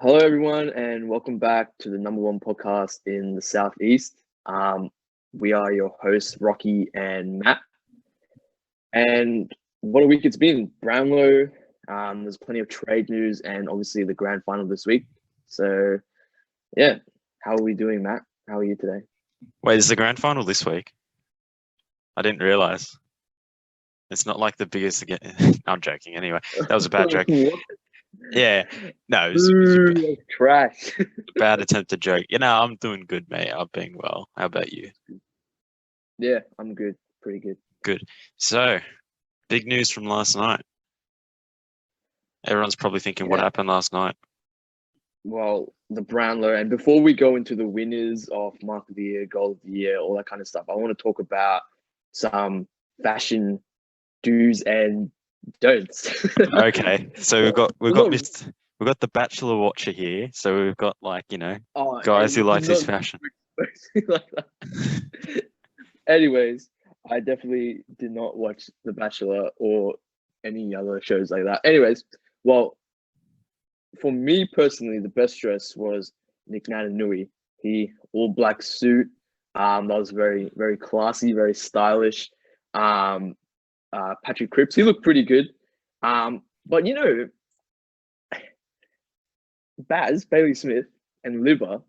Hello, everyone, and welcome back to the number one podcast in the Southeast. We are your hosts, Rocky and Matt. And what a week it's been. Brownlow, there's plenty of trade news and obviously the grand final this week. So, yeah, how are we doing, Matt? How are you today? Wait, is the grand final this week? I didn't realize. It's not like the biggest again. I'm joking. Anyway, that was a bad joke. Yeah, no, it was that's trash. a bad attempted joke. I'm doing good, mate. I'm being well. How about you? Yeah, I'm good. Pretty good. Good. So, big news from last night. Everyone's probably thinking, what happened last night? Well, the Brownlow, and before we go into the winners of Mark of the Year, Goal of the Year, all that kind of stuff, I want to talk about some fashion do's and don'ts. Okay, so we've got the Bachelor Watcher here. So we've got guys who likes his fashion. Anyways, I definitely did not watch The Bachelor or any other shows like that. Anyways, well, for me personally, the best dress was Nick Nui. He all black suit. That was very, very classy, very stylish. Patrick Cripps, he looked pretty good. But Baz, Bailey Smith, and Liver,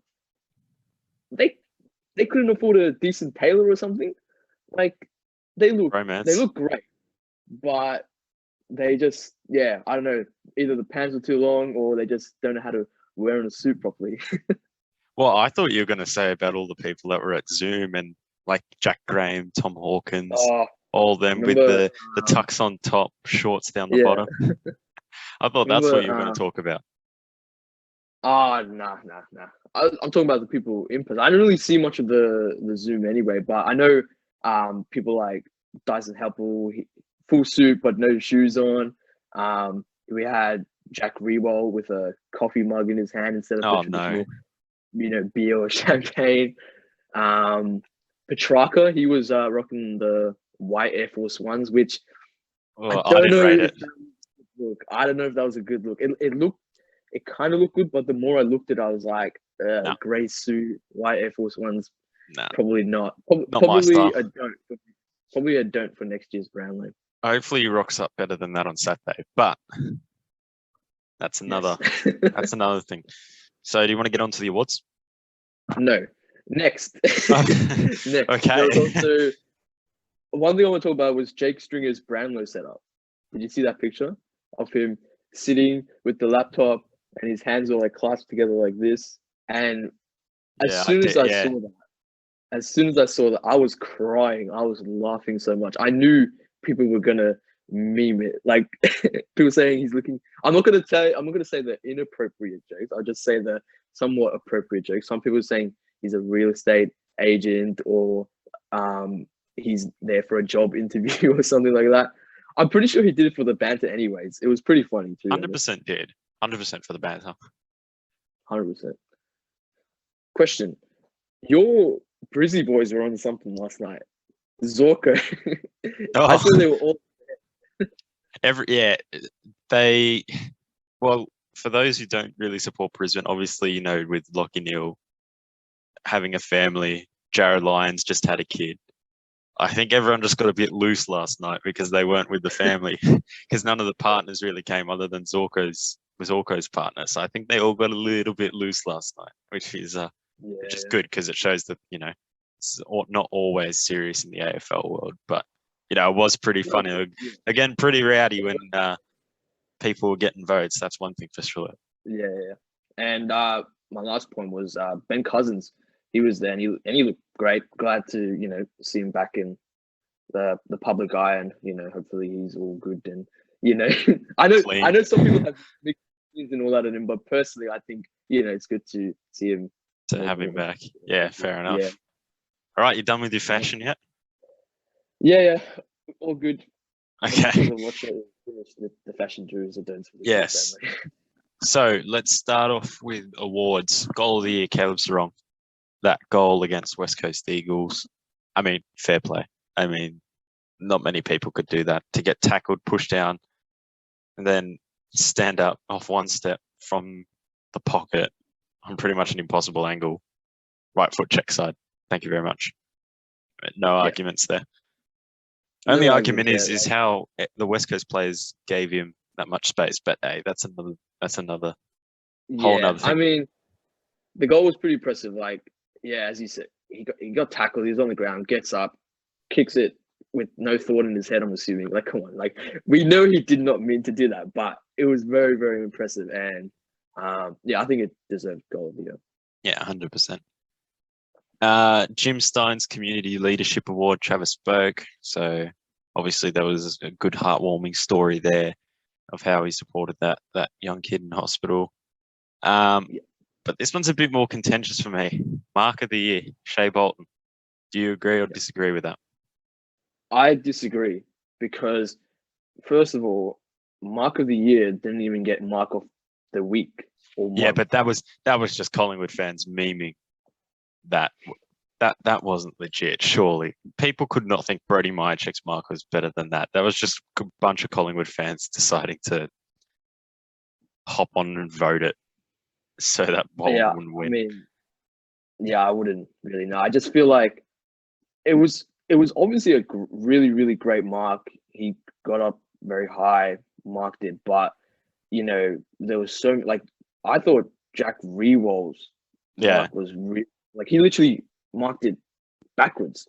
they couldn't afford a decent tailor or something. Like they look great, but they just I don't know. Either the pants are too long or they just don't know how to wear in a suit properly. Well, I thought you were going to say about all the people that were at Zoom and like Jack Graham, Tom Hawkins, all them with the tucks on top, shorts down the bottom. I thought that's what you were going to talk about. Nah. I'm talking about the people in person. I don't really see much of the Zoom anyway, but I know people like Dyson Heppel, full suit but no shoes on. We had Jack Rewell with a coffee mug in his hand instead of traditional, beer or champagne. Petrarca, he was rocking the white Air Force Ones, which I didn't rate it. I don't know if that was a good look. It kind of looked good, but the more I looked at it, I was like, grey suit, white Air Force Ones, probably not. Probably a don't. Probably a don't for next year's Brownlow. Hopefully he rocks up better than that on Saturday, but that's another thing. So do you want to get on to the awards? No. Next. Next. Okay. One thing I want to talk about was Jake Stringer's Brownlow setup. Did you see that picture of him sitting with the laptop and his hands are like clasped together like this? And as soon as I saw that, I was crying. I was laughing so much. I knew people were gonna meme it. Like people saying he's looking. I'm not gonna say the inappropriate jokes. I'll just say the somewhat appropriate jokes. Some people are saying he's a real estate agent or he's there for a job interview or something like that. I'm pretty sure he did it for the banter anyways. It was pretty funny too. 100% did. 100% for the banter. 100%. Question. Your Brizzy boys were on something last night. Zorko. I thought they were all for those who don't really support Brisbane, obviously, with Lachie Neale having a family, Jared Lyons just had a kid. I think everyone just got a bit loose last night because they weren't with the family because none of the partners really came other than Zorko's partner. So I think they all got a little bit loose last night, which is good because it shows that, it's not always serious in the AFL world, but it was pretty funny. Again, pretty rowdy when people were getting votes. That's one thing for sure. Yeah. And my last point was Ben Cousins. He was there and he looked great. Glad to see him back in the public eye, and hopefully he's all good. And I know some people have mixed opinions and all that on him, but personally I think it's good to see him have him back. Yeah, fair enough. Yeah. All right, you done with your fashion yet? Yeah, all good. Okay. The fashion do's and don'ts. Yes. So let's start off with awards. Goal of the year, Caleb Sarong. That goal against West Coast Eagles. I mean, fair play. I mean, not many people could do that. To get tackled, pushed down, and then stand up off one step from the pocket on pretty much an impossible angle. Right foot check side. Thank you very much. No arguments there. Only No argument arguments is there, how the West Coast players gave him that much space. But hey, that's another whole Yeah, nother thing. I mean, the goal was pretty impressive. Like, yeah, as you said, he got tackled. He was on the ground, gets up, kicks it with no thought in his head. I'm assuming. Like, come on, like we know he did not mean to do that, but it was very, very impressive. And yeah, I think it deserved goal of the year. Yeah, 100%. Jim Stein's Community Leadership Award, Travis spoke. So obviously there was a good heartwarming story there of how he supported that young kid in hospital. But this one's a bit more contentious for me. Mark of the year, Shea Bolton. Do you agree or disagree with that? I disagree because, first of all, Mark of the Year didn't even get Mark of the Week or month. Yeah, but that was just Collingwood fans memeing that wasn't legit. Surely people could not think Brody Myercheck's mark was better than that. That was just a bunch of Collingwood fans deciding to hop on and vote it so that Bolton wouldn't win. I mean, yeah, I wouldn't really know. I just feel like it was obviously a really, really great mark. He got up very high, marked it, but there was so like I thought Jack Rewall's mark was like he literally marked it backwards.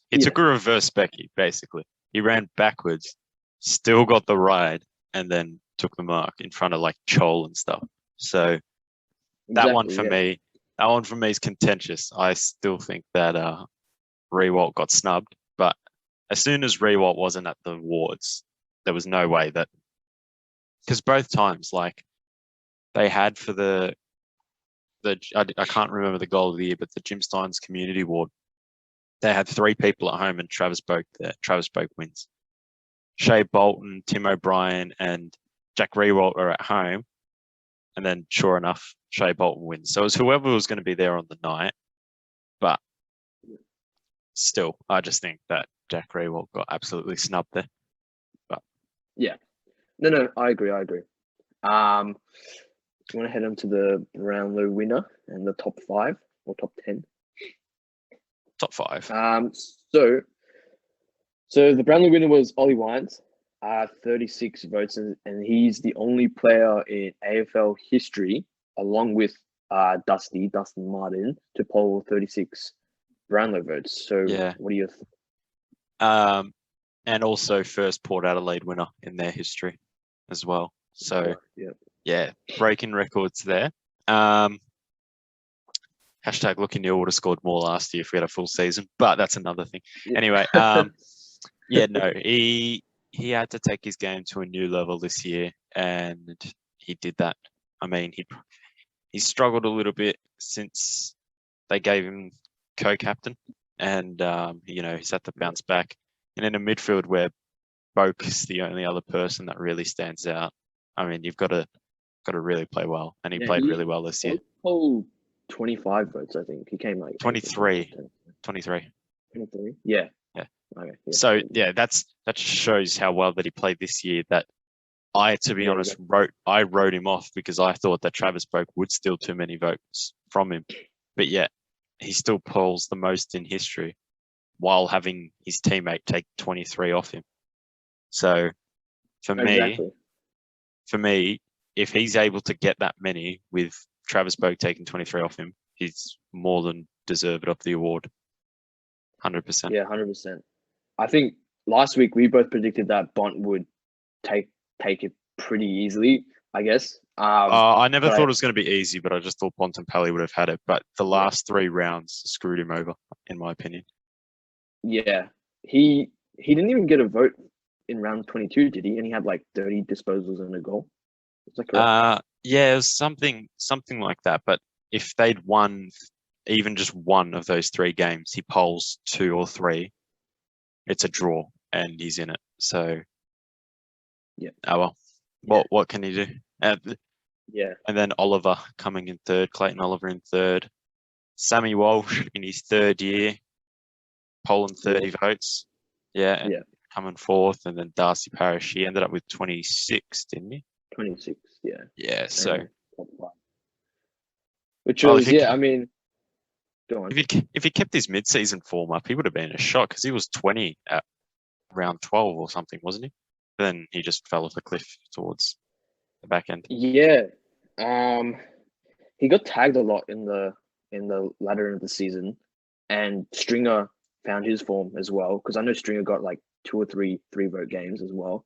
He took a reverse Becky, basically. He ran backwards, still got the ride, and then took the mark in front of like Chol and stuff. So that one for me is contentious. I still think that Rewalt got snubbed, but as soon as Rewalt wasn't at the awards, there was no way that because both times like they had for the I can't remember the goal of the year, but the Jim Stein's Community Award, they had 3 people at home and Travis Boak wins. Shea Bolton, Tim O'Brien, and Jack Rewalt are at home. And then sure enough, Shea Bolton wins. So it was whoever was going to be there on the night. But still, I just think that Jack Rewalt got absolutely snubbed there. But yeah. No, I agree. Do you want to head on to the Brownlow winner and the top 5 or top 10? Top 5. So the Brownlow winner was Ollie Wines, 36 votes, and he's the only player in AFL history, along with Dustin Martin, to poll 36 Brownlow votes. So what are your thoughts? And also first Port Adelaide winner in their history as well. So yeah, breaking records there. Hashtag Looking Neil would have scored more last year if we had a full season, but that's another thing. Yeah. Anyway, he had to take his game to a new level this year, and he did that. I mean, he struggled a little bit since they gave him co-captain, and he's had to bounce back. And in a midfield where Boak is the only other person that really stands out, I mean, you've got to really play well, and he played really well this year. 25 votes, I think. He came like 23. 23? Yeah. Yeah. Okay. Yeah. So that just shows how well that he played this year. That to be honest, I wrote him off because I thought that Travis Boak would steal too many votes from him, but yet he still polls the most in history, while having his teammate take 23 off him. So for me, if he's able to get that many with Travis Boak taking 23 off him, he's more than deserved of the award. 100%. Yeah, 100%. I think last week we both predicted that Bont would take it pretty easily, I guess. I never thought it was going to be easy, but I just thought Bontempelli would have had it. But the last 3 rounds screwed him over, in my opinion. Yeah. He didn't even get a vote in round 22, did he? And he had like 30 disposals and a goal. Is that correct? Yeah, it was something like that. But if they'd won even just one of those 3 games, he polls 2 or 3, it's a draw and he's in it. So, oh well. What can he do? Yeah. And then Oliver coming in 3rd, Clayton Oliver in 3rd, Sammy Walsh in his 3rd year, polling 30 votes. Yeah. Coming 4th, and then Darcy Parish, he ended up with 26, didn't he? 26, yeah. Yeah, so which Oh, was I mean, go on. if he kept his mid-season form up, he would have been a shock because he was 20 at round 12 or something, wasn't he? Then he just fell off a cliff towards the back end. Yeah, he got tagged a lot in the latter end of the season, and Stringer found his form as well because I know Stringer got like 2 or 3 vote games as well.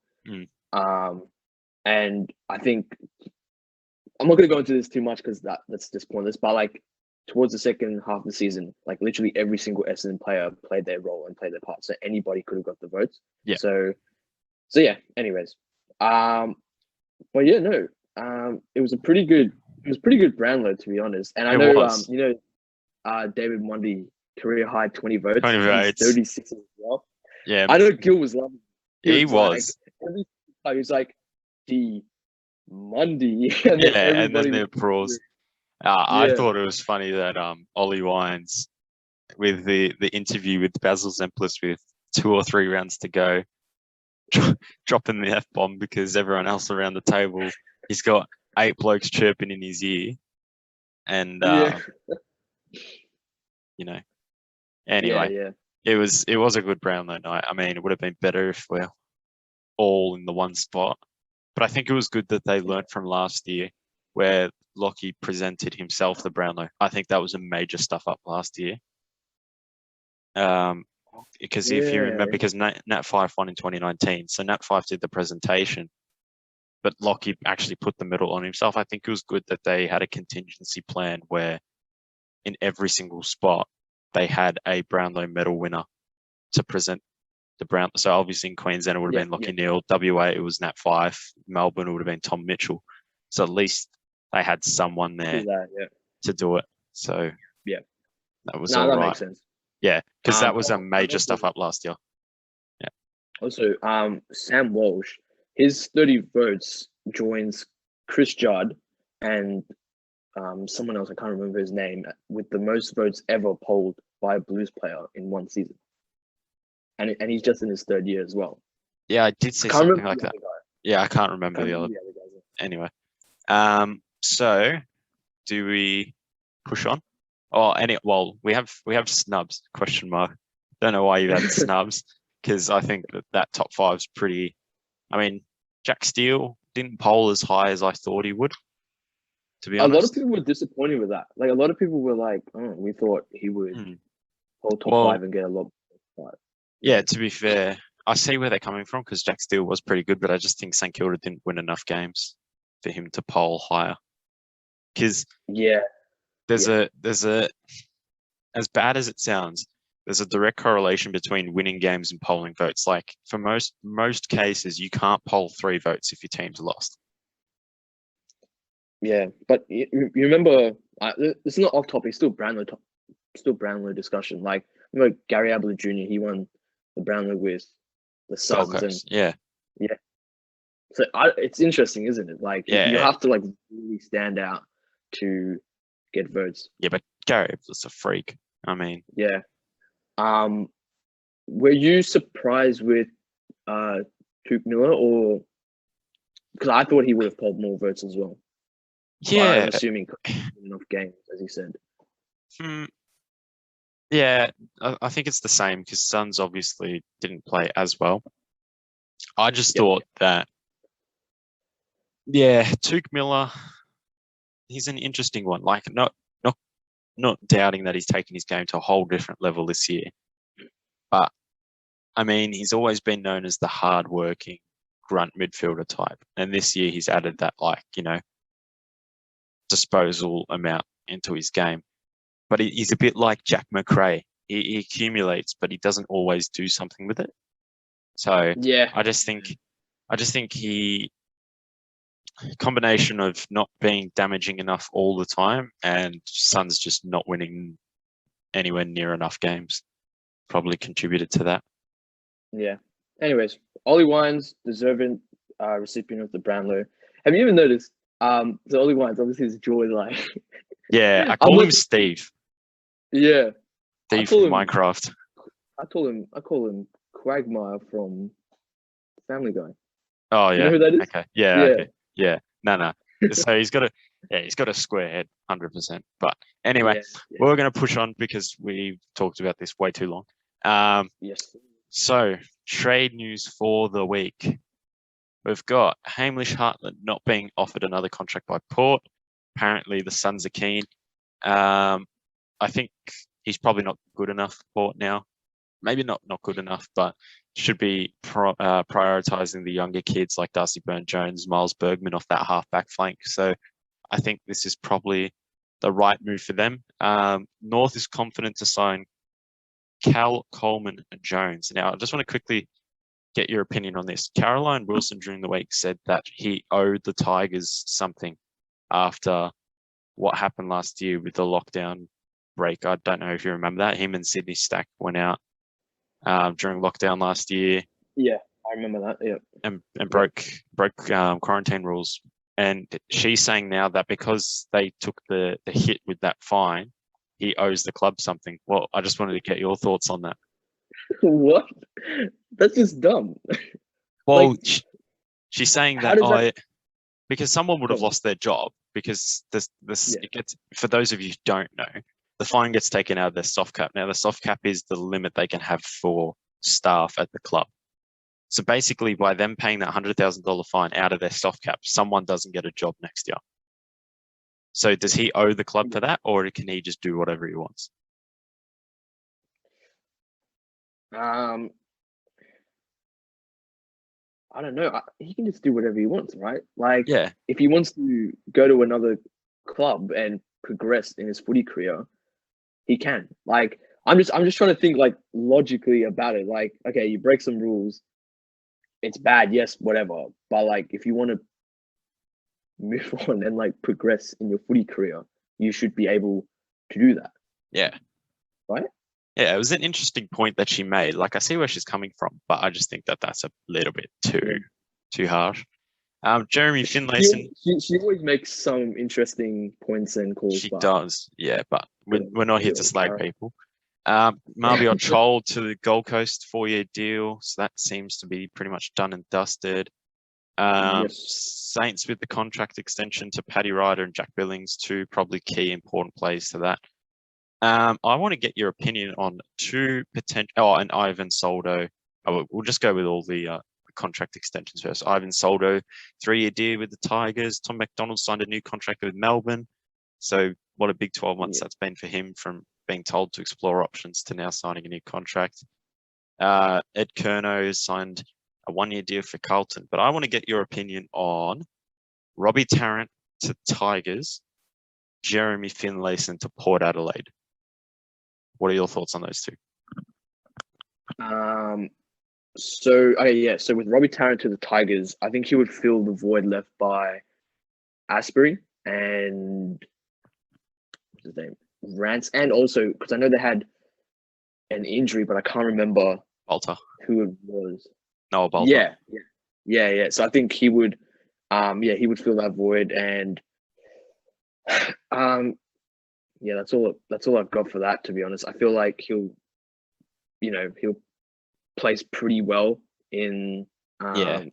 And I think I'm not going to go into this too much because that's just pointless. But like towards the second half of the season, like literally every single Essendon player played their role and played their part, so anybody could have got the votes. Yeah. So yeah. Anyways, but yeah, no, it was a pretty good. It was pretty good Brownlow, to be honest. And I know, David Mundy career high 20 votes. 20 votes. 36 as well. Yeah. I know Gil was loving it. He was. Like, he was like, D Mundy. And then the applause. I thought it was funny that Ollie Wines, with the interview with Basil Zemplis with 2 or 3 rounds to go, dropping the F-bomb because everyone else around the table, he's got 8 blokes chirping in his ear. And, anyway, it was a good Brownlow night. I mean, it would have been better if we're all in the one spot. But I think it was good that they learnt from last year where Lockie presented himself the Brownlow. I think that was a major stuff up last year. Because if you remember, because Nat 5 won in 2019, so Nat 5 did the presentation, but Lockie actually put the medal on himself. I think it was good that they had a contingency plan where in every single spot they had a Brownlow medal winner to present the Brown. So obviously in Queensland it would have been Lockie Neal, WA it was Nat 5, Melbourne it would have been Tom Mitchell. So at least they had someone there to do it. So that was all right. That makes sense. Yeah, because that was a major stuff up last year. Yeah. Also, Sam Walsh, his 30 votes joins Chris Judd and someone else, I can't remember his name, with the most votes ever polled by a Blues player in one season. And he's just in his 3rd year as well. Yeah, I did see something like that. Yeah, I can't remember the other guys. Anyway. So do we push on? We have snubs, question mark. Don't know why you had snubs, because I think that top 5's pretty. I mean, Jack Steele didn't poll as high as I thought he would, to be honest. A lot of people were disappointed with that. Like, a lot of people were like, oh, we thought he would poll top 5 and get a lot more. Yeah, to be fair, I see where they're coming from, because Jack Steele was pretty good, but I just think St Kilda didn't win enough games for him to poll higher. Because there's a as bad as it sounds, there's a direct correlation between winning games and polling votes. Like, for most cases, you can't poll 3 votes if your team's lost. Yeah, but you remember, it's not off topic. Still Brownlow discussion. Like, remember Gary Ablett Jr. He won the Brownlow with the Suns. Yeah. So it's interesting, isn't it? Like, you have to like really stand out to get votes. Yeah, but Gary was a freak. I mean, were you surprised with Tuke Miller, or because I thought he would have polled more votes as well? Yeah, I'm assuming enough games, as he said. Yeah, I think it's the same because Suns obviously didn't play as well. I just thought that, Tuke Miller, he's an interesting one. Like, not doubting that he's taken his game to a whole different level this year. But, I mean, he's always been known as the hard-working grunt midfielder type. And this year he's added that, disposal amount into his game. But he's a bit like Jack McRae. He accumulates, but he doesn't always do something with it. So I just think he, combination of not being damaging enough all the time and Suns just not winning anywhere near enough games probably contributed to that. Yeah. Anyways, Ollie Wines, deserving recipient of the Brownlow. Have you even noticed? So Ollie Wines, obviously, his jaw is like. Yeah, I call him Steve. Yeah. Steve from Minecraft. I call him Quagmire from Family Guy. Oh, yeah. You know who that is? Okay. Yeah. Okay. Yeah. No. So he's got Yeah, he's got a square head, 100%. But anyway, Yeah. we're going to push on because we've talked about this way too long. Yes. So, trade news for the week. We've got Hamish Hartlett not being offered another contract by Port. Apparently, the Suns are keen. I think he's probably not good enough for Port now. Maybe not good enough, but should be prioritising the younger kids like Darcy Byrne-Jones, Miles Bergman off that half-back flank. So I think this is probably the right move for them. North is confident to sign Cal, Coleman, and Jones. Now, I just want to quickly get your opinion on this. Caroline Wilson during the week said that he owed the Tigers something after what happened last year with the lockdown break. I don't know if you remember that. Him and Sydney Stack went out during lockdown last year. Yeah, I remember that. Yeah, and broke quarantine rules. And she's saying now that because they took the hit with that fine, he owes the club something. Well, I just wanted to get your thoughts on that. What? That's just dumb. Well, Like, she's saying how that does that- because someone would have Go on. lost their job because this Yeah. it gets, for those of you who don't know, the fine gets taken out of their soft cap. Now, the soft cap is the limit they can have for staff at the club. So basically, by them paying that $100,000 fine out of their soft cap, someone doesn't get a job next year. So does he owe the club for that, or can he just do whatever he wants? I don't know. He can just do whatever he wants, right? Like, Yeah, if he wants to go to another club and progress in his footy career, he can. Like, I'm just trying to think like logically about it. Like, okay, you break some rules, it's bad, yes, whatever. But like, if you want to move on and like progress in your footy career, you should be able to do that. yeah. Right? Yeah, it was an interesting point that she made. Like, I see where she's coming from, but I just think that that's a little bit too harsh. Jeremy Finlayson. She always makes some interesting points and calls. She does, yeah, but we're not here to slag Karen. people. Marbiot Chol to the Gold Coast 4-year deal, so that seems to be pretty much done and dusted. Saints with the contract extension to Paddy Ryder and Jack Billings, two probably key important plays to that. I want to get your opinion on two potential. Oh, and Ivan Soldo. We'll just go with all the contract extensions first. Ivan Soldo, 3-year deal with the Tigers. Tom McDonald signed a new contract with Melbourne. So what a big 12 months that's been for him, from being told to explore options to now signing a new contract. Ed Curnow signed a 1-year deal for Carlton. But I want to get your opinion on Robbie Tarrant to Tigers, Jeremy Finlayson to Port Adelaide. What are your thoughts on those two? So with Robbie Tarrant to the Tigers, I think he would fill the void left by Asprey and what's his name? Rance, and also because I know they had an injury, but I can't remember Bolter. Who it was. Noah Bolter. Yeah. So I think he would he would fill that void, and that's all I've got for that, to be honest. I feel like he'll plays pretty well in the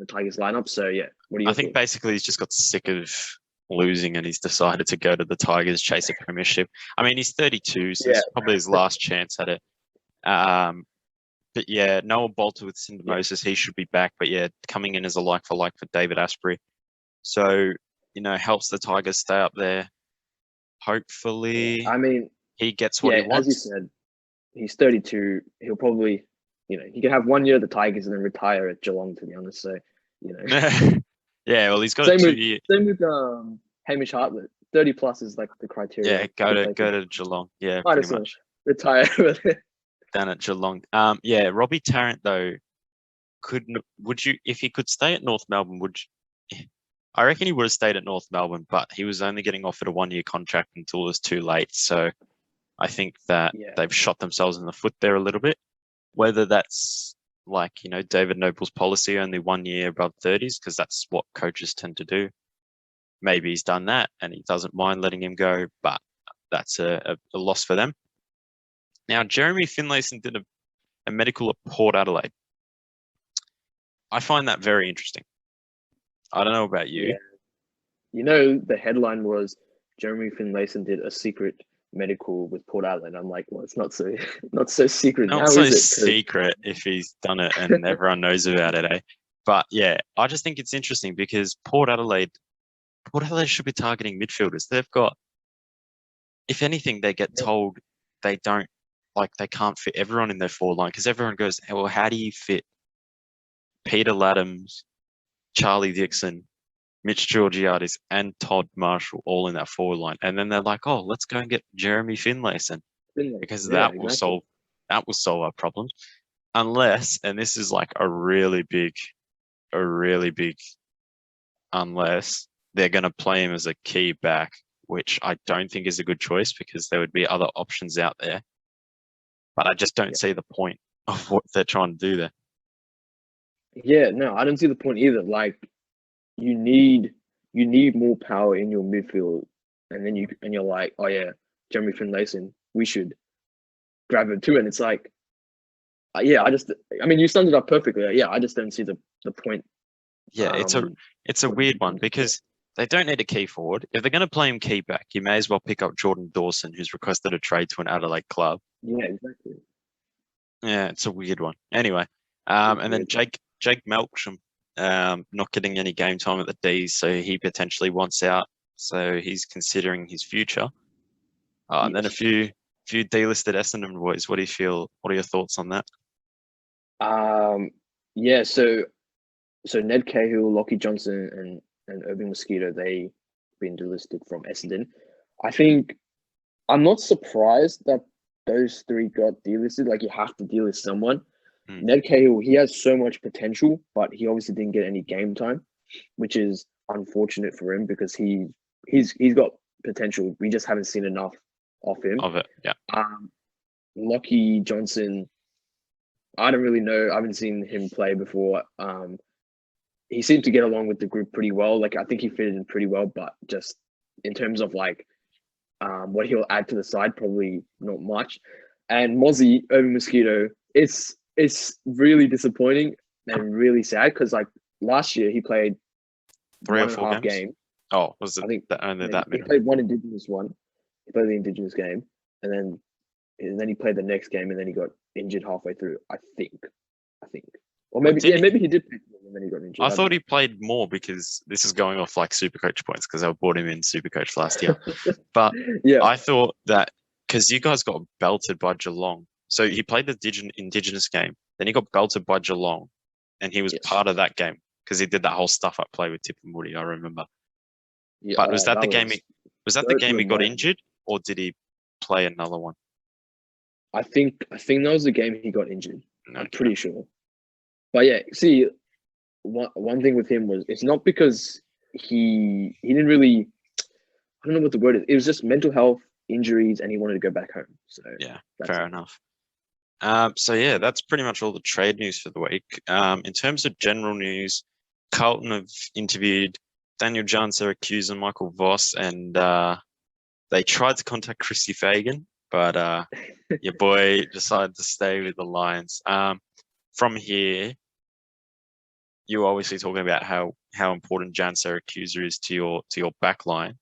Tigers lineup. So what do you think? Basically he's just got sick of losing and he's decided to go to the Tigers, chase a premiership. I mean, he's 32, so it's probably his last chance at it. But Noah Bolter with syndesmosis, he should be back. But coming in as a like for David Asprey. So, helps the Tigers stay up there. Hopefully, I mean, he gets what he wants. As you said, he's 32. He'll probably, he can have 1 year at the Tigers and then retire at Geelong, to be honest. So, well, he's got a 2-year. Same with Hamish Hartlett. 30 plus is like the criteria. Go to Geelong. Yeah, might pretty much. Retire. Down at Geelong. Robbie Tarrant though, would you, if he could stay at North Melbourne, I reckon he would have stayed at North Melbourne, but he was only getting offered a 1-year contract until it was too late. So I think that they've shot themselves in the foot there a little bit. Whether that's like, David Noble's policy, only 1 year above 30s, because that's what coaches tend to do. Maybe he's done that and he doesn't mind letting him go, but that's a loss for them. Now, Jeremy Finlayson did a medical at Port Adelaide. I find that very interesting. I don't know about you. the headline was Jeremy Finlayson did a secret medical with Port Adelaide. I'm like, well, it's not so not so secret Not now, so is it? 'Cause- secret if he's done it and everyone knows about it, eh? But yeah, I just think it's interesting because Port Adelaide should be targeting midfielders. They've got, if anything, they get told they don't, like, they can't fit everyone in their forward line because everyone goes, well, how do you fit Peter Laddams, Charlie Dixon, Mitch Georgiades, and Todd Marshall all in that forward line? And then they're like, oh, let's go and get Jeremy Finlayson because Yeah, that will exactly. solve our problems. Unless, and this is like a really big unless they're going to play him as a key back, which I don't think is a good choice because there would be other options out there. But I just don't see the point of what they're trying to do there. Yeah, no, I don't see the point either. Like, you need more power in your midfield, and then you're like, oh yeah, Jeremy Finlayson, we should grab him too. And it's like, yeah, I mean, you summed it up perfectly. Yeah, I just don't see the point. Yeah, it's a weird one because they don't need a key forward. If they're going to play him key back, you may as well pick up Jordan Dawson, who's requested a trade to an Adelaide club. Yeah, exactly. Yeah, it's a weird one. Anyway, and then Jake Melksham, not getting any game time at the D's, so he potentially wants out. So he's considering his future. And then a few delisted Essendon boys. What do you feel? What are your thoughts on that? Yeah, so Ned Cahill, Lockie Johnson, and Irving Mosquito, they've been delisted from Essendon. I think I'm not surprised that those three got delisted. Like, you have to delist someone. Ned Cahill, he has so much potential, but he obviously didn't get any game time, which is unfortunate for him because he's got potential. We just haven't seen enough of him. Of it, yeah. Lockie Johnson, I don't really know. I haven't seen him play before. He seemed to get along with the group pretty well. Like, I think he fitted in pretty well, but just in terms of like what he'll add to the side, probably not much. And Mozzie, Irving Mosquito, it's really disappointing and really sad because like last year he played 3 or 4 games. Game. Oh, was it? I think only that many. He played one Indigenous one. He played the Indigenous game, and then he played the next game, and then he got injured halfway through. I think, or maybe maybe he did play and then he got injured. I thought he played more because this is going off like Supercoach points because I bought him in Supercoach last year. But yeah, I thought that because you guys got belted by Geelong, so he played the Indigenous game, then he got belted by Geelong, and he was part of that game because he did that whole stuff up play with Tip and Woody. I remember. Yeah, but was that the game? Was that the game he got injured, or did he play another one? I think that was the game he got injured. Okay. I'm pretty sure. But yeah, see, one thing with him was it's not because he didn't really, I don't know what the word is. It was just mental health, injuries, and he wanted to go back home. So yeah, fair enough. So yeah, that's pretty much all the trade news for the week. In terms of general news, Carlton have interviewed Daniel John, Syracuse, and Michael Voss, and they tried to contact Christy Fagan, but your boy decided to stay with the Lions. From here, you're obviously talking about how important Jan Syracuse is to your back line.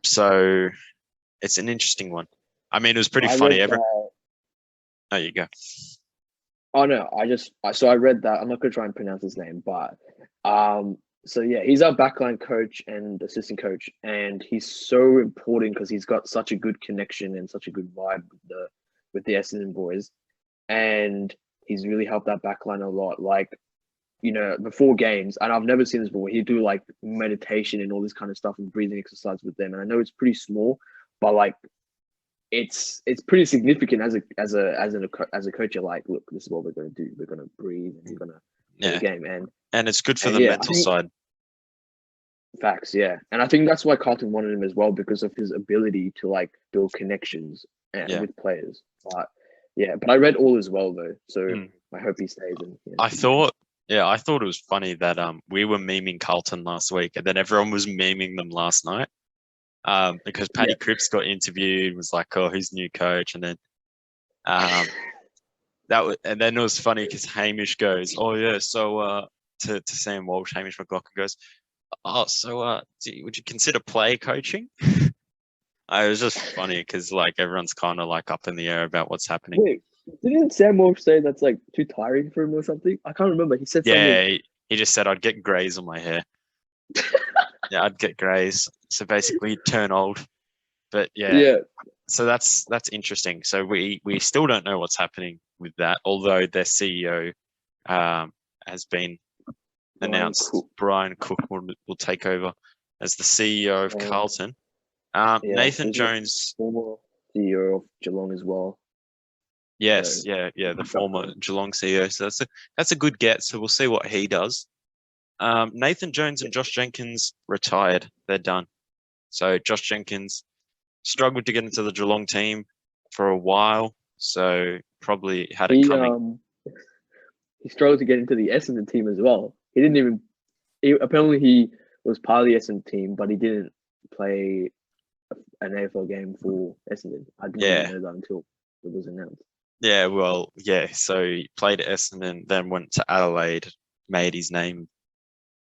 So it's an interesting one. I mean, it was pretty funny. There you go. Oh no, I read that. I'm not gonna try and pronounce his name, but so yeah, he's our backline coach and assistant coach, and he's so important because he's got such a good connection and such a good vibe with the Essendon boys, and he's really helped that backline a lot. Like, you know, before games, and I've never seen this before, he'd do like meditation and all this kind of stuff and breathing exercise with them. And I know it's pretty small, but like it's pretty significant as a coach. You're like, look, this is what we're going to do. We're going to breathe and we're going to play the game. And it's good for the mental side. Facts, yeah. And I think that's why Carlton wanted him as well, because of his ability to like build connections with players. But I read all as well though, so I hope he stays. I thought it was funny that we were memeing Carlton last week, and then everyone was memeing them last night. Because Paddy Cripps got interviewed, was like, "Oh, who's new coach?" And then and then it was funny because Hamish goes, "Oh yeah, so to Sam Walsh, Hamish McLaughlin goes, "Oh, so would you consider play coaching?" It was just funny because like everyone's kind of like up in the air about what's happening. Wait, didn't Sam Walsh say that's like too tiring for him or something? I can't remember. He said something. Yeah, he just said I'd get greys on my hair. Yeah, I'd get greys. So basically, he'd turn old. But yeah. So that's interesting. So we still don't know what's happening with that, although their CEO has been announced. Brian Cook will take over as the CEO of Carlton. Nathan Jones, former CEO of Geelong as well. Yes, so, the former Geelong CEO. So that's a good get. So we'll see what he does. Nathan Jones and Josh Jenkins retired. They're done. So Josh Jenkins struggled to get into the Geelong team for a while. So probably had it coming. He struggled to get into the Essendon team as well. He didn't even. Apparently, he was part of the Essendon team, but he didn't play an AFL game for Essendon. I didn't even know that until it was announced. Yeah, well, yeah. So he played at Essendon, then went to Adelaide, made his name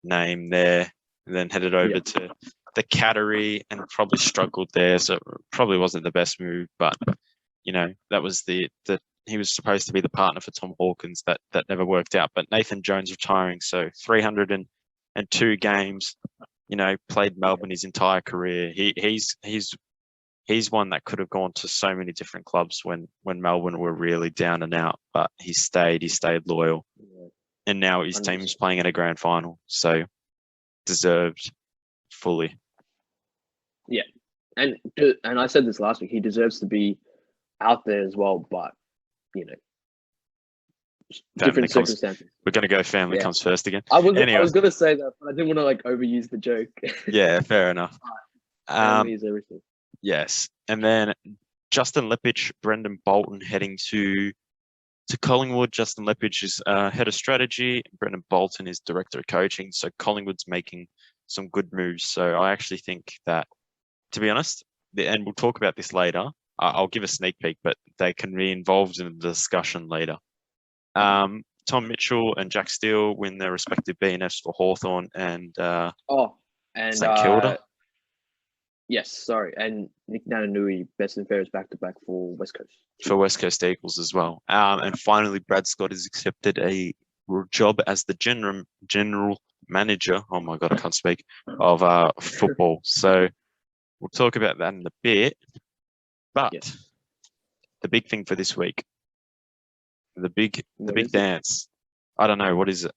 there, and then headed over to the Cattery and probably struggled there. So it probably wasn't the best move, but that was the he was supposed to be the partner for Tom Hawkins. That never worked out. But Nathan Jones retiring, so 302 games. Played Melbourne his entire career. He's one that could have gone to so many different clubs when Melbourne were really down and out, but he stayed loyal. Yeah. And now his 100%. Team's playing in a grand final, so deserved fully. Yeah, and I said this last week, he deserves to be out there as well, but different circumstances. We're going to go family comes first again. I was going to say that, but I didn't want to overuse the joke. Yeah, fair enough. Family is everything. Yes. And then Justin Leppich, Brendan Bolton heading to Collingwood. Justin Leppich is head of strategy. Brendan Bolton is director of coaching. So Collingwood's making some good moves. So I actually think that, to be honest, and we'll talk about this later, I'll give a sneak peek, but they can be involved in the discussion later. Tom Mitchell and Jack Steele win their respective BNFs for Hawthorn and St Kilda. Yes, sorry. And Nick Nananui, best and fairest back-to-back for West Coast. For West Coast Eagles as well. And finally, Brad Scott has accepted a job as the general manager, oh my God, I can't speak, of football. So we'll talk about that in a bit. But the big thing for this week, the big dance, I don't know, what is it?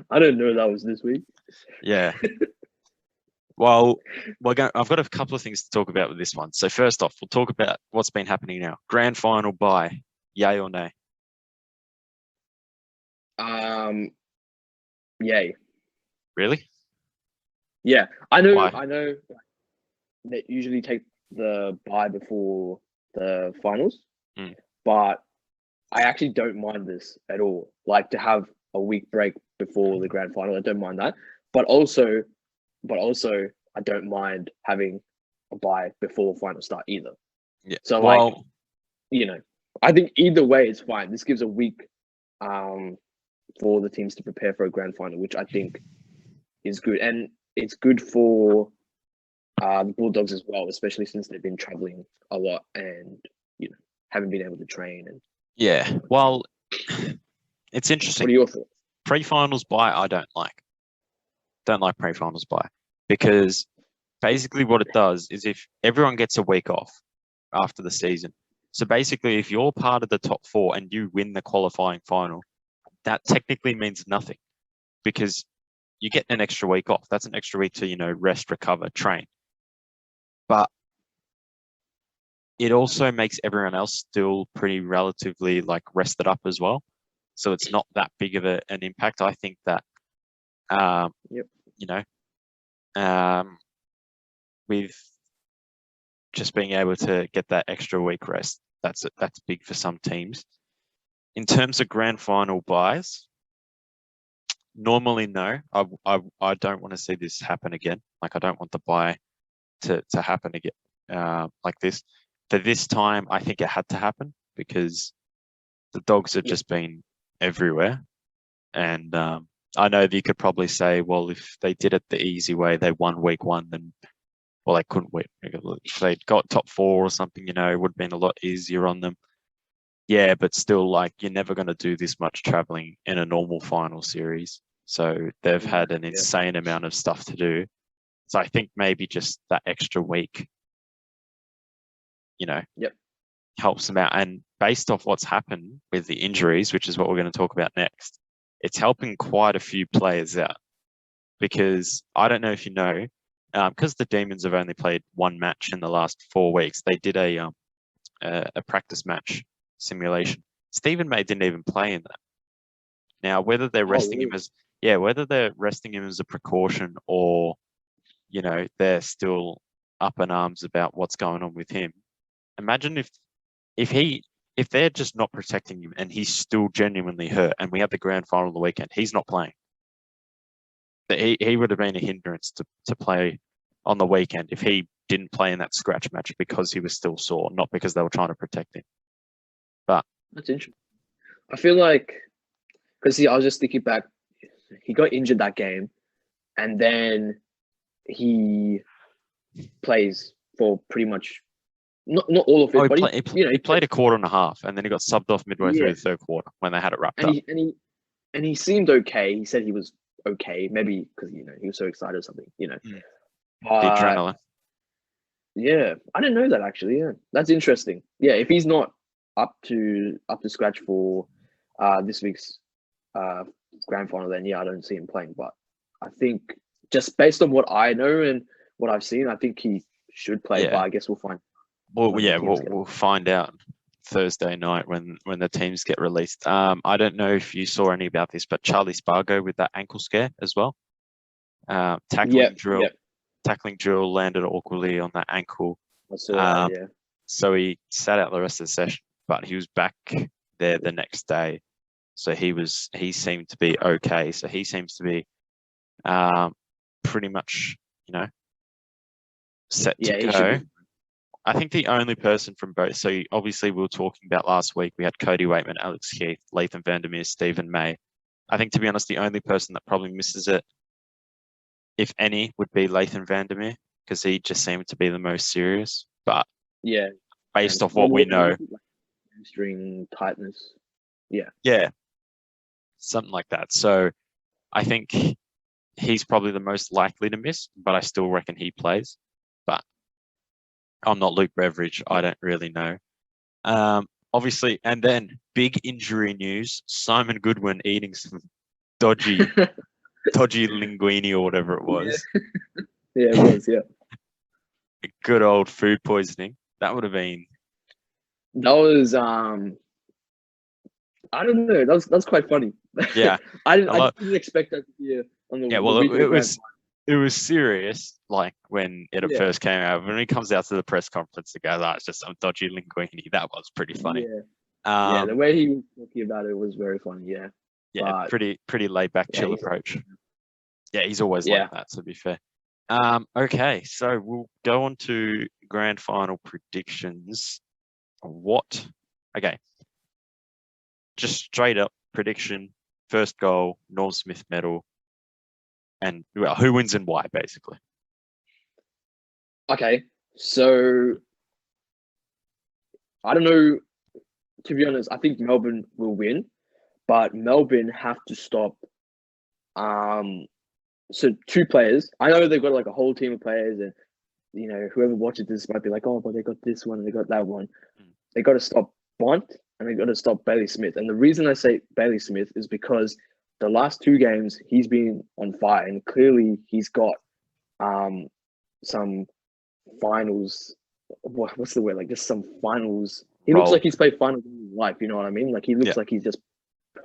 I don't know that was this week. Yeah. Well, I've got a couple of things to talk about with this one. So first off, we'll talk about what's been happening now. Grand final bye, yay or nay? Yay. Really? Yeah, I know. Why? I know. They usually take the bye before the finals, but I actually don't mind this at all. Like to have a week break before the grand final, I don't mind that. But also, I don't mind having a bye before final start either. Yeah. So I think either way is fine. This gives a week for the teams to prepare for a grand final, which I think is good. And it's good for the Bulldogs as well, especially since they've been traveling a lot and, haven't been able to train. And yeah, well, it's interesting. What are your thoughts? Pre-finals bye, I don't like. Don't like pre-finals bye because basically what it does is if everyone gets a week off after the season. So basically, if you're part of the top four and you win the qualifying final, that technically means nothing because you get an extra week off. That's an extra week to, rest, recover, train. But it also makes everyone else still pretty relatively rested up as well. So it's not that big of an impact. I think that, with just being able to get that extra week rest, that's big for some teams. In terms of grand final buys, normally no. I don't want to see this happen again. I don't want the buy to happen again like this. For this time, I think it had to happen because the Dogs have just been everywhere, and I know that you could probably say, well, if they did it the easy way, they won week 1, then well, they couldn't win. If they'd got top 4 or something, it would have been a lot easier on them. Yeah, but still, like, you're never going to do this much traveling in a normal final series. So they've had an insane amount of stuff to do. So I think maybe just that extra week, helps them out. And based off what's happened with the injuries, which is what we're going to talk about next, it's helping quite a few players out. Because I don't know if you know, because the Demons have only played 1 match in the last 4 weeks, they did a practice match simulation. Stephen May didn't even play in that. Now, whether they're resting him as a precaution, or they're still up in arms about what's going on with him. Imagine if they're just not protecting him and he's still genuinely hurt, and we have the grand final of the weekend, he's not playing. He would have been a hindrance to play on the weekend if he didn't play in that scratch match because he was still sore, not because they were trying to protect him. But that's interesting. I feel like, because I was just thinking back, he got injured that game, and then he plays for pretty much not all of it. But he played a quarter and a half, and then he got subbed off midway through the third quarter when they had it wrapped up. And he seemed okay. He said he was okay, maybe because he was so excited or something. The adrenaline. Yeah, I didn't know that actually. Yeah, that's interesting. Yeah, if he's not up to scratch for this week's grand final, then I don't see him playing. But I think just based on what I know and what I've seen, I think he should play. But I guess we'll find. Well, we'll find out Thursday night when the teams get released. I don't know if you saw any about this, but Charlie Spargo with that ankle scare as well. Tackling drill landed awkwardly on that ankle. So he sat out the rest of the session, but he was back there the next day. So he seemed to be okay. So he seems to be pretty much, set to go. I think the only person from both, so obviously we were talking about last week, we had Cody Waitman, Alex Keith, Latham Vandermeer, Stephen May. I think, to be honest, the only person that probably misses it, if any, would be Latham Vandermeer, because he just seemed to be the most serious. But based off what we know, hamstring tightness, something like that. So I think he's probably the most likely to miss, but I still reckon he plays. But I'm not Luke Beveridge. I don't really know. Obviously, and then big injury news: Simon Goodwin eating some dodgy linguine or whatever it was. Yeah, it was. Yeah. Good old food poisoning. That would have been. That was I don't know. That's quite funny. Yeah. I didn't expect that to be on the. Yeah. Well, it was serious, like when it first came out. When he comes out to the press conference, the guy, it's just some dodgy linguine. That was pretty funny. Yeah. The way he was talking about it was very funny. Yeah. Yeah, pretty laid back, chill approach. Yeah, he's always like that, to be fair. Okay, so we'll go on to grand final predictions. Okay. Just straight up prediction, first goal, Norm Smith medal. And who wins and why, basically. Okay, so I don't know. To be honest, I think Melbourne will win, but Melbourne have to stop. So 2 players. I know they've got like a whole team of players, and whoever watches this might be like, oh, but they got this one and they got that one. They got to stop Bont and they got to stop Bailey Smith. And the reason I say Bailey Smith is because the last 2 games he's been on fire, and clearly he's got some finals. What's the word? Like just some finals. He looks like he's played finals in his life. You know what I mean? Like he looks like he's just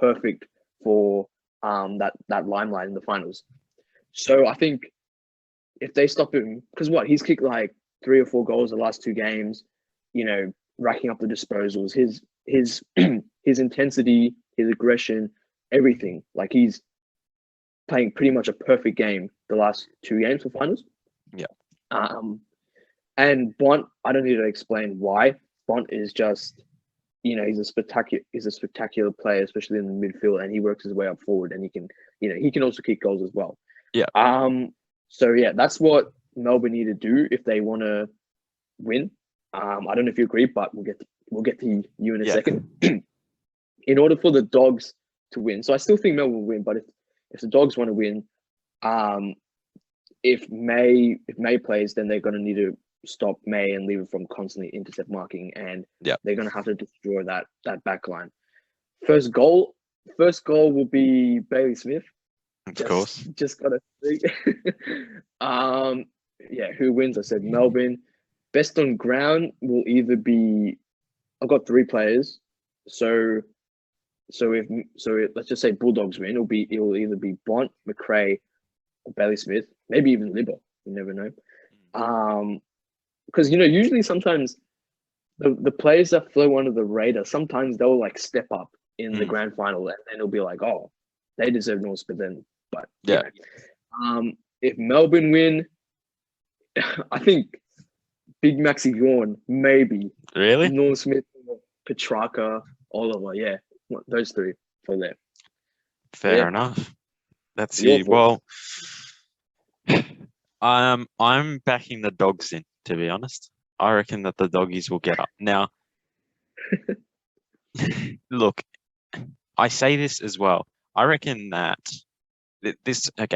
perfect for that limelight in the finals. So I think if they stop him, because he's kicked like 3 or 4 goals the last 2 games. Racking up the disposals, his intensity, his aggression, everything. Like he's playing pretty much a perfect game the last 2 games for finals. Yeah. And Bont, I don't need to explain why. Bont is just he's a spectacular player, especially in the midfield, and he works his way up forward, and he can also kick goals as well. Yeah. So yeah, that's what Melbourne need to do if they want to win. I don't know if you agree, but we'll get to you in a second. In order for the Dogs to win, so I still think Melbourne will win, but if the Dogs want to win, if May plays, then they're going to need to stop May and leave it from constantly intercept marking, and they're going to have to destroy that back line. First goal will be Bailey Smith. Of course. Just gotta see. Who wins? I said Melbourne. Best on ground will either be. I've got 3 players, so let's just say Bulldogs win. It will either be Bont, McRae, or Bailey Smith, maybe even Libba. You never know. Because usually sometimes the players that flow under the radar, sometimes they'll like step up in the grand final, and then it'll be like, oh, they deserve North, but if Melbourne win, I think Big Maxi Gawn, maybe. Really? North Smith, Petrarca, Oliver, yeah, those 3 for there. Fair enough. That's it. Well, I'm backing the Dogs in, to be honest. I reckon that the Doggies will get up. Now, look, I say this as well. I reckon that these are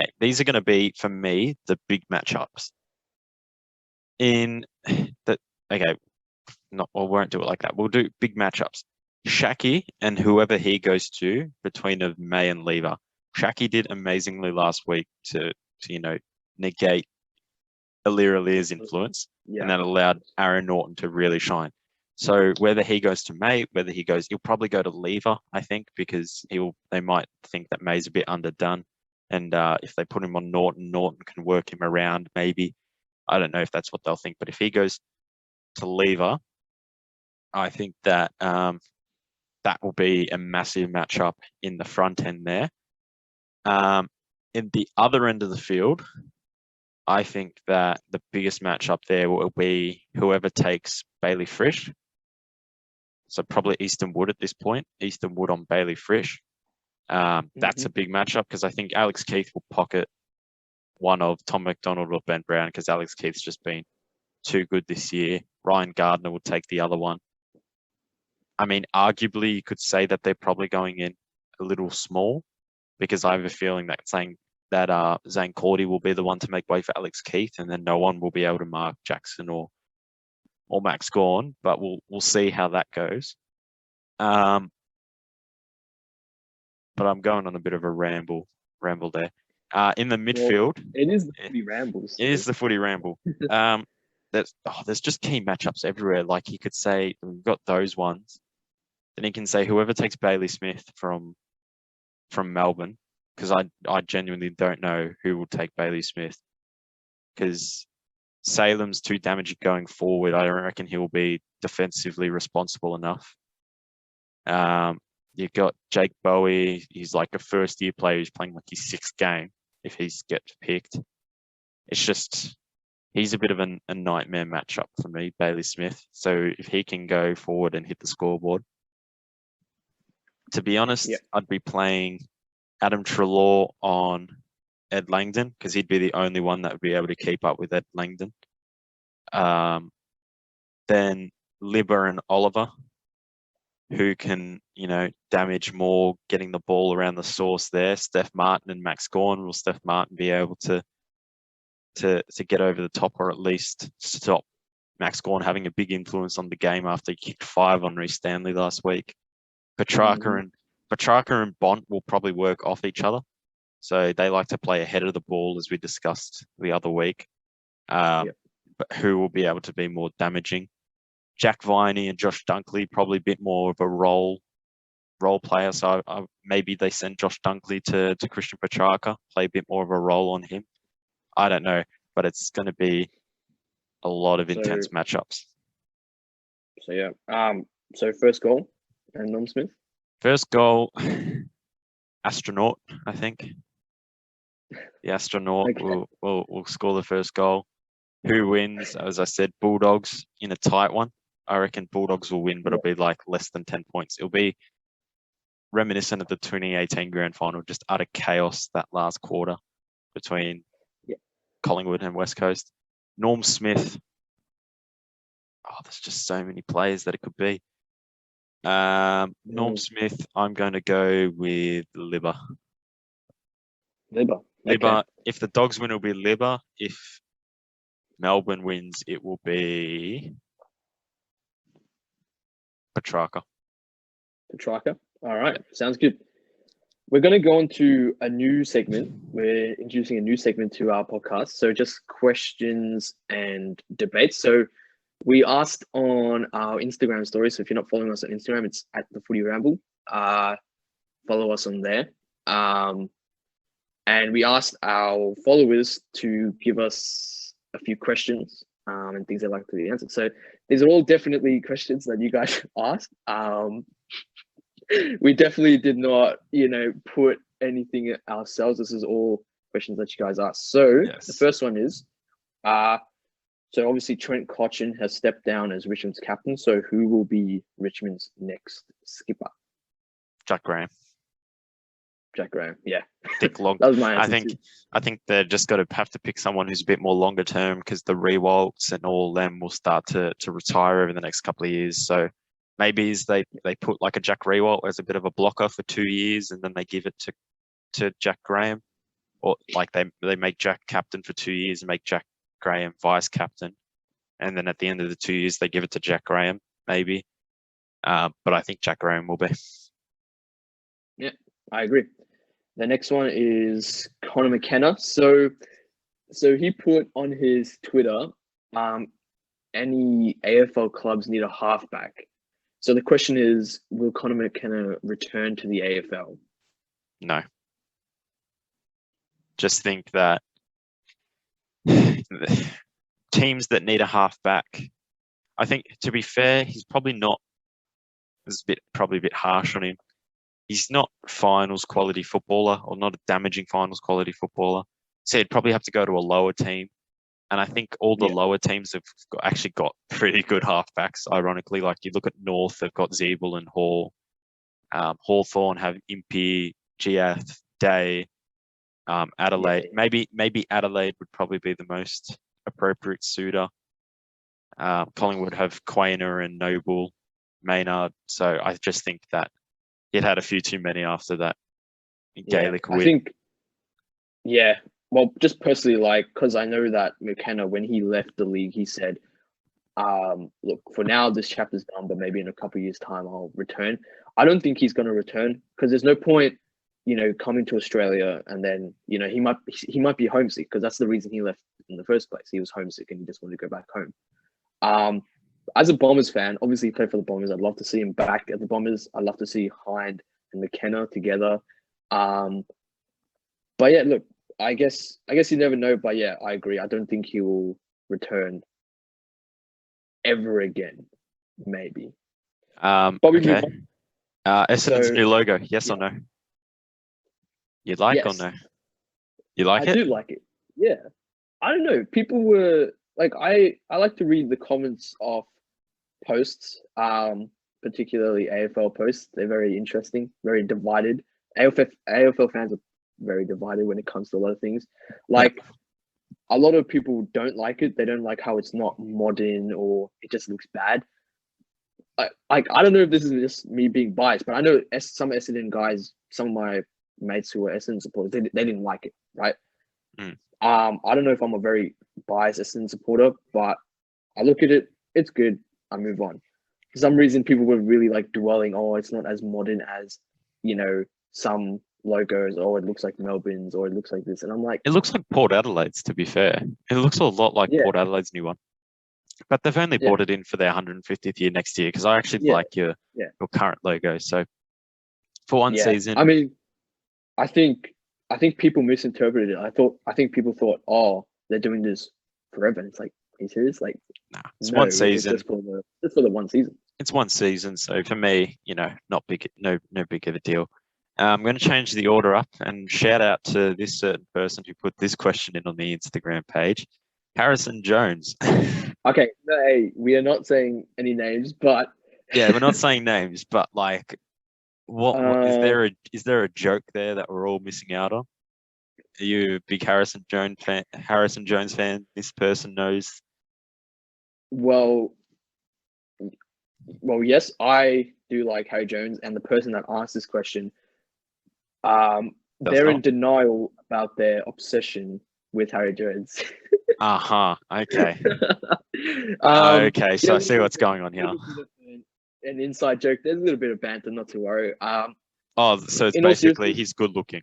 going to be, for me, the big matchups. We won't do it like that. We'll do big matchups. Shaki and whoever he goes to between of May and Lever. Shaki did amazingly last week to negate Alir's influence, and that allowed Aaron Norton to really shine. So whether he goes to May, he'll probably go to Lever, I think, because they might think that May's a bit underdone, and if they put him on Norton, Norton can work him around. Maybe, I don't know if that's what they'll think, but if he goes to Lever, I think that that will be a massive matchup in the front end there. In the other end of the field, I think that the biggest matchup there will be whoever takes Bailey Frisch. So probably Easton Wood at this point. Easton Wood on Bailey Frisch. That's a big matchup because I think Alex Keith will pocket one of Tom McDonald or Ben Brown because Alex Keith's just been too good this year. Ryan Gardner will take the other one. I mean, arguably, you could say that they're probably going in a little small because I have a feeling that Zane Cordy will be the one to make way for Alex Keith, and then no one will be able to mark Jackson or Max Gawn. But we'll see how that goes. But I'm going on a bit of a ramble there. In the midfield, it is the Footy Rambles. It is the Footy Ramble. There's just key matchups everywhere. Like you could say, we've got those ones. Then you can say whoever takes Bailey Smith from Melbourne, because I genuinely don't know who will take Bailey Smith, because Salem's too damaging going forward. I don't reckon he will be defensively responsible enough. You've got Jake Bowie. He's like a first-year player who's playing like his 6th game if he gets picked. It's just, he's a bit of a nightmare matchup for me, Bailey Smith. So if he can go forward and hit the scoreboard, to be honest, I'd be playing Adam Treloar on Ed Langdon because he'd be the only one that would be able to keep up with Ed Langdon. Then Libba and Oliver, who can, damage more, getting the ball around the source there. Steph Martin and Max Gawn. Will Steph Martin be able to get over the top, or at least stop Max Gawn having a big influence on the game after he kicked 5 on Reece Stanley last week? Petrarca and Bont will probably work off each other. So they like to play ahead of the ball, as we discussed the other week. But who will be able to be more damaging? Jack Viney and Josh Dunkley, probably a bit more of a role player. So maybe they send Josh Dunkley to Christian Petrarca, play a bit more of a role on him. I don't know, but it's going to be a lot of intense matchups. So first goal, and Norm Smith. First goal, Astronaut, I think. The Astronaut will score the first goal. Who wins? As I said, Bulldogs in a tight one. I reckon Bulldogs will win, but it'll be like less than 10 points. It'll be reminiscent of the 2018 grand final, just utter chaos that last quarter between Collingwood and West Coast. Norm Smith. Oh, there's just so many players that it could be. Norm Smith, I'm going to go with Libba. Libba. Libba. If the Dogs win, it'll be Libba. If Melbourne wins, it will be Petrarca. Petrarca. All right. Sounds good. We're going to go on to a new segment. We're introducing a new segment to our podcast. So just questions and debates. So we asked on our Instagram story. So if you're not following us on Instagram, it's at the Footy Ramble. Follow us on there. And we asked our followers to give us a few questions and things they'd like to be answered. So these are all definitely questions that you guys asked. We definitely did not, put anything ourselves. This is all questions that you guys asked. So The first one is, so obviously Trent Cotchin has stepped down as Richmond's captain. So who will be Richmond's next skipper? Jack Graham. Jack Graham, yeah. Think long. That was my answer. I think they're just got to have to pick someone who's a bit more longer term, because the Rewalts and all them will start to retire over the next couple of years. So maybe they put like a Jack Rewalt as a bit of a blocker for 2 years, and then they give it to Jack Graham, or like they make Jack captain for 2 years and make Jack Graham vice captain, and then at the end of the 2 years they give it to Jack Graham maybe. But I think Jack Graham will be. Yeah, I agree. The next one is Conor McKenna. So he put on his Twitter, any AFL clubs need a halfback. So the question is, will Conor McKenna return to the AFL? No. Just think that teams that need a halfback, I think, to be fair, he's probably not. It's probably a bit harsh on him. He's not finals quality footballer, or not a damaging finals quality footballer. So he'd probably have to go to a lower team. And I think all the lower teams have actually got pretty good halfbacks, ironically. Like you look at North, they've got Zeeble and Hall. Hawthorn have Impey, Giath, Day, Adelaide. Maybe Adelaide would probably be the most appropriate suitor. Collingwood have Quainer and Noble, Maynard. So I just think that he'd had a few too many after that Gaelic win. I think, well, just personally, because I know that McKenna, when he left the league, he said, look, for now, this chapter's done, but maybe in a couple of years' time, I'll return. I don't think he's going to return, because there's no point, coming to Australia and then, he might be homesick, because that's the reason he left in the first place. He was homesick and he just wanted to go back home. As a Bombers fan, obviously he played for the Bombers. I'd love to see him back at the Bombers. I'd love to see Hind and McKenna together. But yeah, look, I guess you never know. But yeah, I agree. I don't think he will return ever again. Maybe. Okay. Essendon's new logo. Yes or no? You like or no? You like it? I do like it. Yeah. I don't know. People were like, I like to read the comments of posts, particularly AFL posts. They're very interesting, very divided. AFL fans are very divided when it comes to a lot of things. Like, a lot of people don't like it. They don't like how it's not modern, or it just looks bad. I don't know if this is just me being biased, but I know some Essendon guys, some of my mates who were Essendon supporters, they didn't like it, right? I don't know if I'm a very biased Essendon supporter, but I look at it, it's good, I move on. For some reason, people were really dwelling, it's not as modern as, some logos, it looks like Melbourne's, or it looks like this. And I'm like... It looks like Port Adelaide's, to be fair. It looks a lot like Port Adelaide's new one. But they've only brought it in for their 150th year next year, because I actually like your current logo. So for one season... I mean, I think people misinterpreted it. I think people thought, they're doing this forever. And it's like, are you serious? It's one season. It's just for the one season. It's one season. So for me, not big, no big of a deal. I'm going to change the order up and shout out to this certain person who put this question in on the Instagram page. Harrison Jones. Okay, no, hey, we are not saying any names, but Yeah, we're not saying names, but like, what is there a joke there that we're all missing out on? Are you a big Harrison Jones fan? Harrison Jones fan? This person knows. well, yes, I do like Harry Jones, and the person that asked this question, they're in not. denial about their obsession with Harry Jones. Okay. Okay. So Yeah, I see what's going on here. An inside joke. There's a little bit of banter, not to worry. Oh, so it's In all basically seriousness, he's good looking.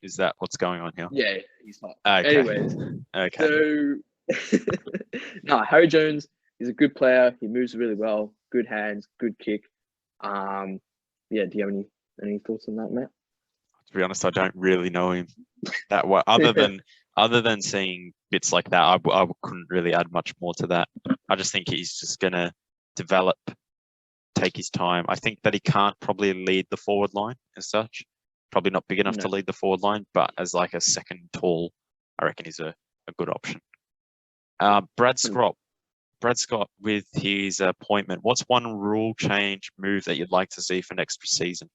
Is that what's going on here? yeah, he's hot. Okay. Anyways, Okay. so Harry Jones is a good player. He moves really well. Good hands, good kick. Yeah. Do you have any thoughts on that, Matt? To be honest, I don't really know him that well. Other than seeing bits like that, I couldn't really add much more to that. I just think he's just gonna develop, take his time. I think that he can't probably lead the forward line as such. Probably not big enough to lead the forward line, but as like a second tall, I reckon he's a good option. Brad Scott with his appointment. What's one rule change move that you'd like to see for next season?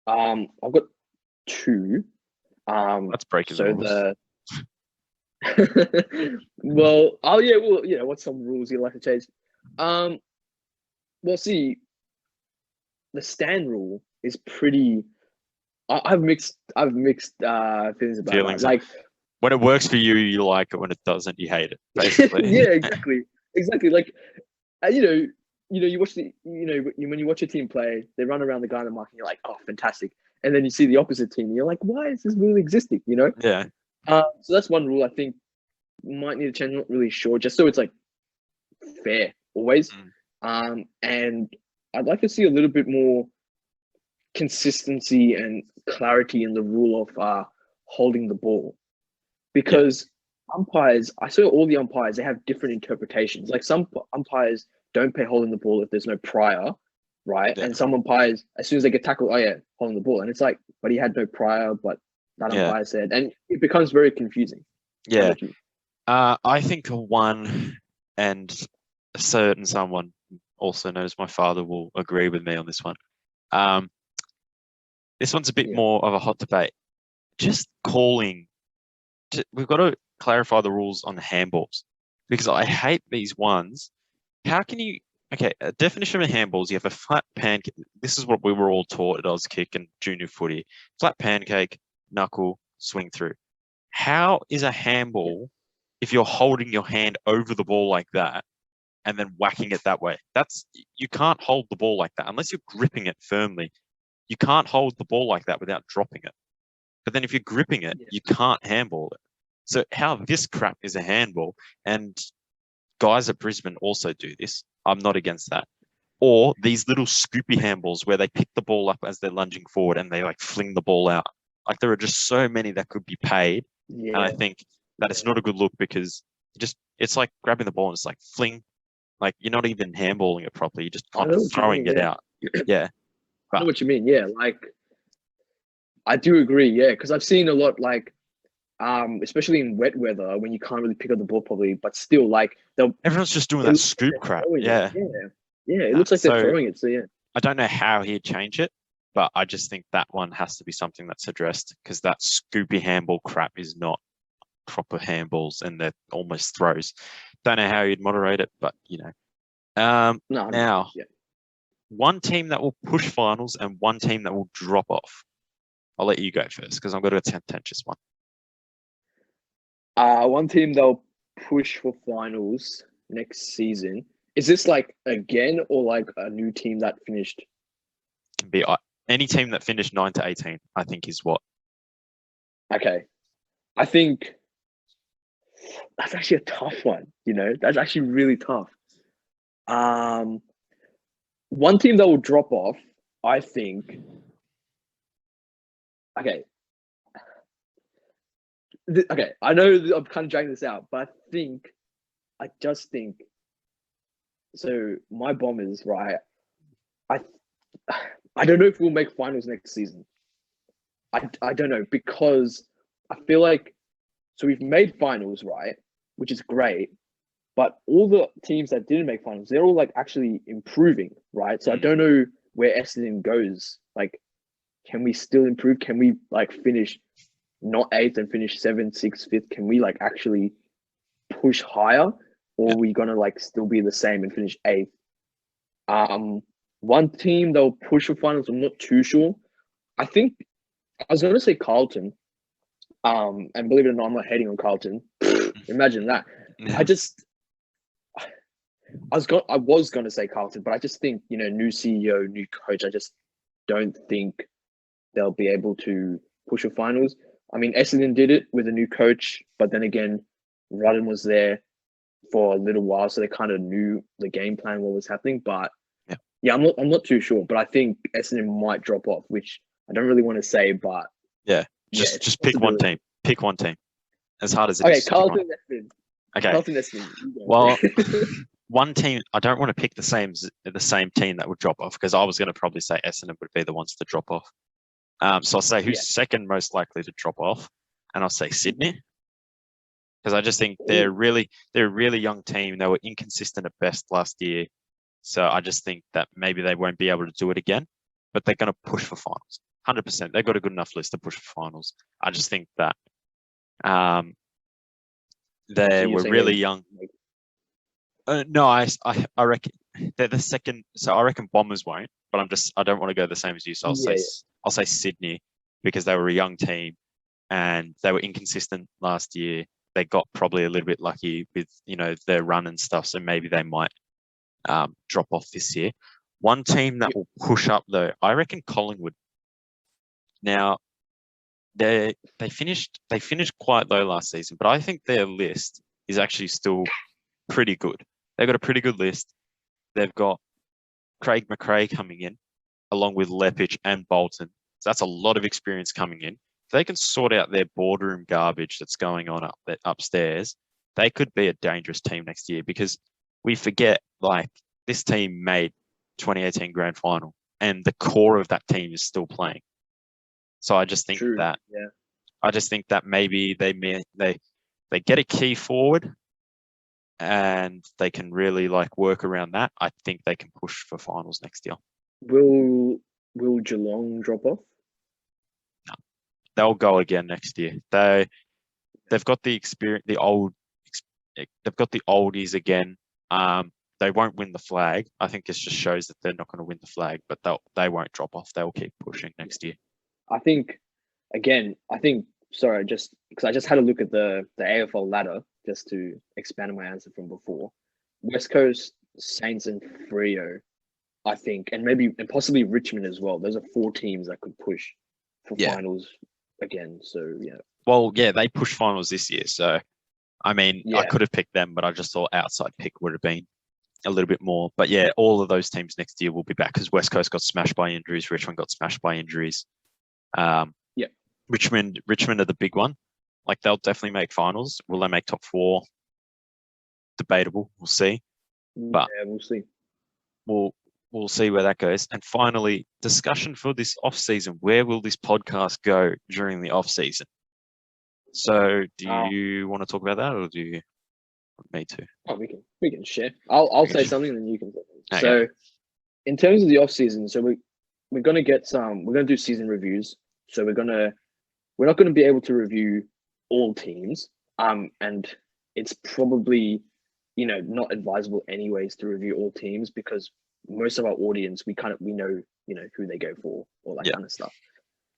I've got two. Let's break his rules. What's some rules you'd like to change? See, the stand rule is pretty. I've mixed feelings about it. Like, when it works for you, you like it. When it doesn't, you hate it. Basically. Yeah, exactly. Like, you watch when you watch a team play, they run around the guy in the mark, and you're like, oh, fantastic. And then you see the opposite team, and you're like, why is this rule existing? You know? Yeah. So that's one rule I think might need to change. I'm not really sure, just so it's like fair always. And I'd like to see a little bit more consistency and clarity in the rule of holding the ball, because umpires, I saw all the umpires, they have different interpretations. Like, some umpires don't pay holding the ball if there's no prior, right? And some umpires, as soon as they get tackled, oh yeah, holding the ball, and it's like, but he had no prior, but that umpire said, and it becomes very confusing. Yeah. I think one, and a certain someone also knows my father will agree with me on this one. This one's a bit more of a hot debate. Just calling. We've got to clarify the rules on handballs, because I hate these ones. How can you? Okay, a definition of a handballs: you have a flat pancake. This is what we were all taught at Auskick and junior footy: flat pancake, knuckle, swing through. How is a handball if you're holding your hand over the ball like that and then whacking it that way? You can't hold the ball like that unless you're gripping it firmly. You can't hold the ball like that without dropping it. But then if you're gripping it, you can't handball it. So how this crap is a handball, and guys at Brisbane also do this. I'm not against that. Or these little scoopy handballs where they pick the ball up as they're lunging forward and they like fling the ball out. Like, there are just so many that could be paid. And I think that it's not a good look, because it's like grabbing the ball and it's like fling. Like, you're not even handballing it properly. You're just kind of throwing it out. Yeah. I know what you mean. Yeah. Like, I do agree. Yeah. Because I've seen a lot, like, especially in wet weather when you can't really pick up the ball properly, but still, like, everyone's just doing that scoop crap. Yeah. It looks like they're throwing it. So yeah. I don't know how he'd change it, but I just think that one has to be something that's addressed, because that scoopy handball crap is not proper handballs, and they're almost throws. Don't know how you'd moderate it, but now, one team that will push finals and one team that will drop off. I'll let you go first, because I've got a contentious one. One team they'll push for finals next season. Is this like again, or like a new team that finished? Can be any team that finished 9 to 18, I think, is what. Okay. I think that's actually a tough one. That's actually really tough. One team that will drop off, I think. Okay. I know I'm kind of dragging this out, but I just think. So my Bombers, right? I don't know if we'll make finals next season. I don't know, because I feel like, so we've made finals, right? which is great. But all the teams that didn't make finals, they're all like actually improving, right? So I don't know where Essendon goes. Like, can we still improve? Can we like finish not 8th and finish 7th, 6th, 5th? Can we like actually push higher, or are we gonna like still be the same and finish 8th? One team that will push for finals, I'm not too sure. I think I was gonna say Carlton. And believe it or not, I'm not hating on Carlton. Imagine that. Yeah. I was gonna say Carlton, but I just think, new CEO, new coach. I just don't think they'll be able to push for finals. I mean, Essendon did it with a new coach, but then again, Rudden was there for a little while, so they kind of knew the game plan, what was happening. But yeah, I'm not too sure. But I think Essendon might drop off, which I don't really want to say, but just pick one team. Pick one team. As hard as it okay, is. Carlton, Essendon. Okay. Carlton, Essendon. Well, one team. I don't want to pick the same team that would drop off, because I was going to probably say Essendon would be the ones to drop off. So I'll say who's second most likely to drop off, and I'll say Sydney, because I just think they're a really young team. They were inconsistent at best last year, so I just think that maybe they won't be able to do it again. But they're going to push for finals, 100%. They've got a good enough list to push for finals. I just think that they were really young. No, I reckon they're the second. So I reckon Bombers won't, but I don't want to go the same as you. So I'll say Sydney, because they were a young team and they were inconsistent last year. They got probably a little bit lucky with, their run and stuff. So maybe they might drop off this year. One team that will push up though, I reckon Collingwood. Now, they finished quite low last season, but I think their list is actually still pretty good. They've got a pretty good list. They've got Craig McRae coming in, along with Lepich and Bolton. So that's a lot of experience coming in. If they can sort out their boardroom garbage that's going on upstairs, they could be a dangerous team next year, because we forget, like, this team made 2018 grand final and the core of that team is still playing. So I just think that maybe they get a key forward and they can really like work around that. I think they can push for finals next year. Will Geelong drop off? No, they'll go again next year. They've got the experience, they've got the oldies again. They won't win the flag. I think this just shows that they're not going to win the flag, but they won't drop off. They'll keep pushing next year. I think, sorry, just because I just had a look at the AFL ladder just to expand on my answer from before. West Coast, Saints, and Freo, I think, and possibly Richmond as well. Those are 4 teams that could push for finals again. So yeah. Well, yeah, they pushed finals this year. So, I mean, I could have picked them, but I just thought outside pick would have been a little bit more. But yeah, all of those teams next year will be back, because West Coast got smashed by injuries. Richmond got smashed by injuries. Richmond are the big one. Like, they'll definitely make finals. Will they make top 4? Debatable. We'll see. But we'll see. We'll see where that goes. And finally, discussion for this off season. Where will this podcast go during the off season? So, do you want to talk about that, or do you want me to? Oh, we can share. I'll say something, and then you can. Okay. So, in terms of the off season, so we're gonna do season reviews. So we're not gonna be able to review all teams. And it's probably, not advisable anyways to review all teams, because most of our audience, we know, who they go for, all that kind of stuff.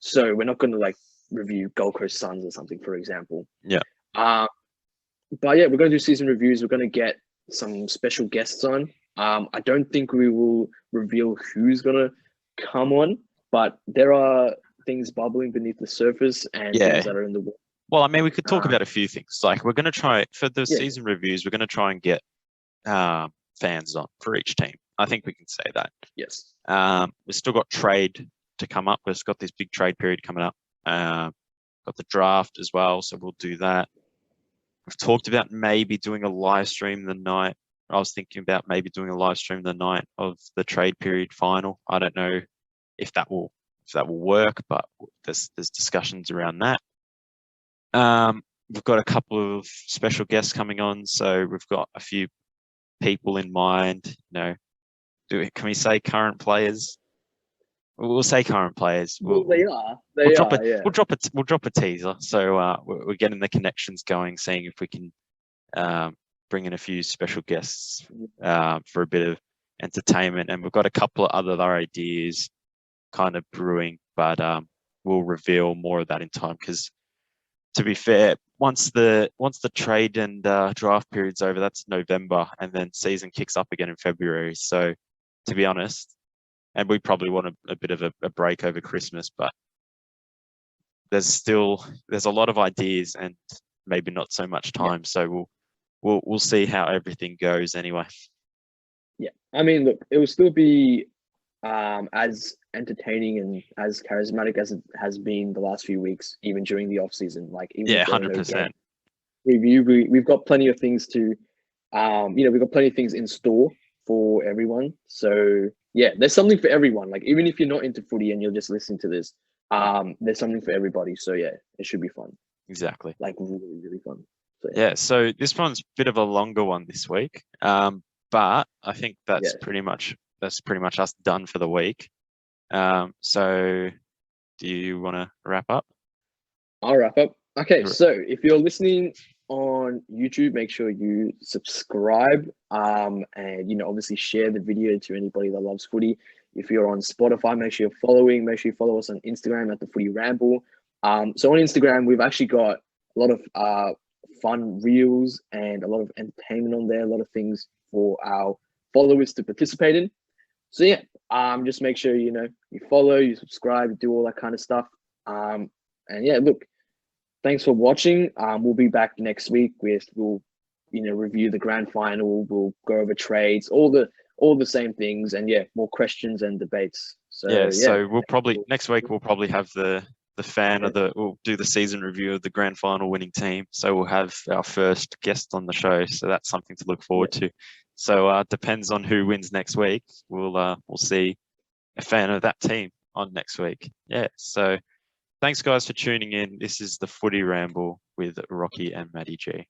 So we're not going to like review Gold Coast Suns or something, for example. Yeah. But yeah, we're going to do season reviews. We're going to get some special guests on. I don't think we will reveal who's going to come on, but there are things bubbling beneath the surface and things that are in the water. Well, I mean, we could talk about a few things. Like, we're going to try, for the season reviews, we're going to try and get fans on for each team. I think we can say that. Yes. We've still got trade to come up. We've got this big trade period coming up. Got the draft as well, so we'll do that. We've talked about maybe doing a live stream the night. I was thinking about maybe doing a live stream the night of the trade period final. I don't know if that will work, but there's discussions around that. we've got a couple of special guests coming on, so we've got a few people in mind. You know, can we say current players? We'll say current players. Well, they are. We'll They drop are. Yeah. we'll drop a teaser. So we're getting the connections going, seeing if we can bring in a few special guests for a bit of entertainment, and we've got a couple of other ideas kind of brewing, but we'll reveal more of that in time. Because to be fair, once the trade and draft period's over, that's November, and then season kicks up again in February. So to be honest, and we probably want a bit of a break over Christmas, but there's a lot of ideas and maybe not so much time. Yeah. So we'll see how everything goes anyway. Yeah, I mean, look, it will still be as entertaining and as charismatic as it has been the last few weeks, even during the off season. Like, even 100%. We've got plenty of things to, we've got plenty of things in store for everyone. So yeah, there's something for everyone. Like, even if you're not into footy and you're just listening to this, there's something for everybody. So yeah, it should be fun. Exactly. Like, really, really fun. So, yeah. So this one's a bit of a longer one this week. But I think that's pretty much us done for the week. So do you want to wrap up? I'll wrap up. Okay, so if you're listening on YouTube, make sure you subscribe, and obviously share the video to anybody that loves footy. If you're on Spotify, make sure you're following. Make sure you follow us on Instagram at the Footy Ramble. So on Instagram, we've actually got a lot of fun reels and a lot of entertainment on there. A lot of things for our followers to participate in. So yeah, just make sure you follow, you subscribe, you do all that kind of stuff. And yeah, look, thanks for watching. We'll be back next week. We'll review the grand final. We'll go over trades, all the same things, and yeah, more questions and debates. So so we'll probably next week we'll probably have the fan of we'll do the season review of the grand final winning team. So we'll have our first guest on the show. So that's something to look forward to. So depends on who wins next week. We'll see a fan of that team on next week. Yeah. So thanks guys for tuning in. This is the Footy Ramble with Roque and Matty G.